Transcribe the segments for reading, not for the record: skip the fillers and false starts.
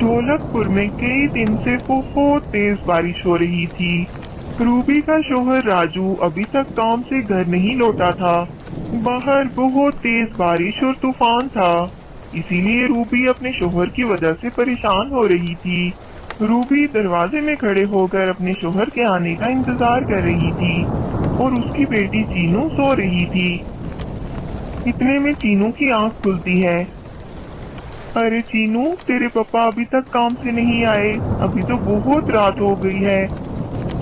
ढोलक पुर में कई दिन से बहुत तेज बारिश हो रही थी। रूबी का शौहर राजू अभी तक काम से घर नहीं लौटा था। बाहर बहुत तेज बारिश और तूफान था, इसीलिए रूबी अपने शौहर की वजह से परेशान हो रही थी। रूबी दरवाजे में खड़े होकर अपने शौहर के आने का इंतजार कर रही थी और उसकी बेटी चीनू सो रही थी। इतने में चीनू की आंख खुलती है। अरे चीनू, तेरे पापा अभी तक काम से नहीं आए, अभी तो बहुत रात हो गई है।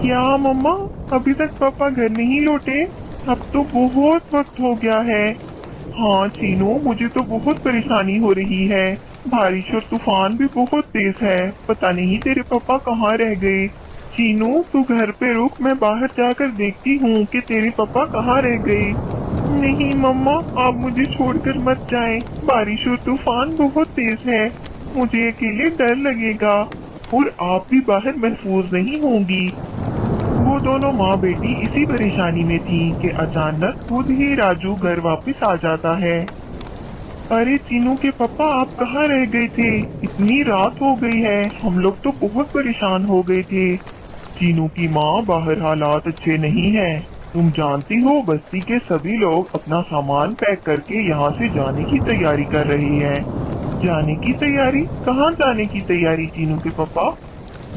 क्या मम्मा, अभी तक पापा घर नहीं लौटे? अब तो बहुत वक्त हो गया है। हाँ चीनू, मुझे तो बहुत परेशानी हो रही है। बारिश और तूफान भी बहुत तेज है, पता नहीं तेरे पापा कहाँ रह गए। चीनू, तू घर पे रुक, मैं बाहर जाकर देखती हूँ कि तेरे पापा कहाँ रह गए। नहीं मम्मा, आप मुझे छोड़कर मत जाएं। बारिश और तूफान बहुत तेज है, मुझे अकेले डर लगेगा और आप भी बाहर महफूज नहीं होंगी। वो दोनों माँ बेटी इसी परेशानी में थी कि अचानक खुद ही राजू घर वापस आ जाता है। अरे चीनू के पापा, आप कहाँ रह गए थे? इतनी रात हो गई है, हम लोग तो बहुत परेशान हो गए थे। चीनू की माँ, बाहर हालात अच्छे नहीं है। तुम जानती हो, बस्ती के सभी लोग अपना सामान पैक करके यहाँ से जाने की तैयारी कर रहे हैं। जाने की तैयारी? कहाँ जाने की तैयारी चीनू के पापा?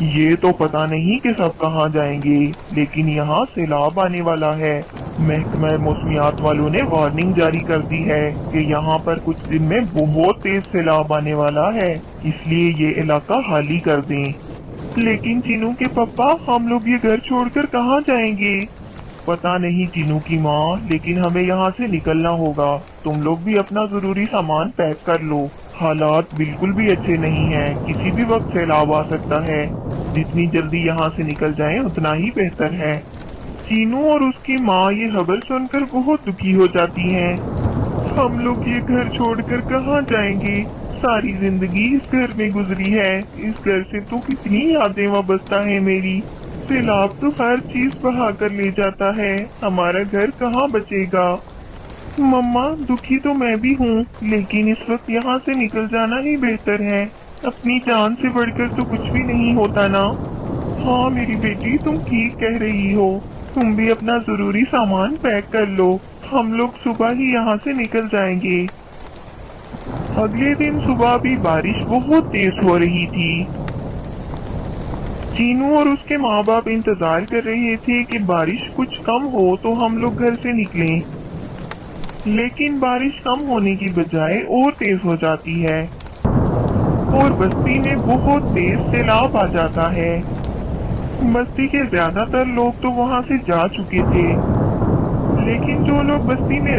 ये तो पता नहीं कि सब कहाँ जाएंगे, लेकिन यहाँ सैलाब आने वाला है। महकमा मौसमियात वालों ने वार्निंग जारी कर दी है कि यहाँ पर कुछ दिन में बहुत तेज सैलाब आने वाला है, इसलिए ये इलाका खाली कर दें। लेकिन चीनू के पापा, हम लोग ये घर छोड़कर कहाँ जाएंगे? पता नहीं चीनू की माँ, लेकिन हमें यहाँ से निकलना होगा। तुम लोग भी अपना जरूरी सामान पैक कर लो। हालात बिल्कुल भी अच्छे नहीं हैं, किसी भी वक्त सैलाब आ सकता है। जितनी जल्दी यहाँ से निकल जाएं, उतना ही बेहतर है। चीनू और उसकी माँ ये खबर सुनकर बहुत दुखी हो जाती हैं। हम लोग ये घर छोड़कर कहाँ जाएंगे? सारी जिंदगी इस घर में गुजरी है, इस घर से तो कितनी यादें वाबस्ता है मेरी। सैलाब तो हर चीज बहा कर ले जाता है, हमारा घर कहाँ बचेगा? मम्मा, दुखी तो मैं भी हूँ, लेकिन इस वक्त यहाँ से निकल जाना ही बेहतर है। अपनी जान से बढ़कर तो कुछ भी नहीं होता ना। हाँ मेरी बेटी, तुम ठीक कह रही हो। तुम भी अपना जरूरी सामान पैक कर लो, हम लोग सुबह ही यहाँ से निकल जाएंगे। अगले दिन सुबह भी बारिश बहुत तेज हो रही थी। चीनू और उसके माँ बाप इंतजार कर रहे थे कि बारिश कुछ कम हो तो हम लोग घर से निकलें। लेकिन बारिश कम होने की बजाय और तेज हो जाती है और बस्ती में बहुत तेज सैलाब आ जाता है। बस्ती के ज्यादातर लोग तो वहाँ से जा चुके थे, लेकिन जो लोग बस्ती में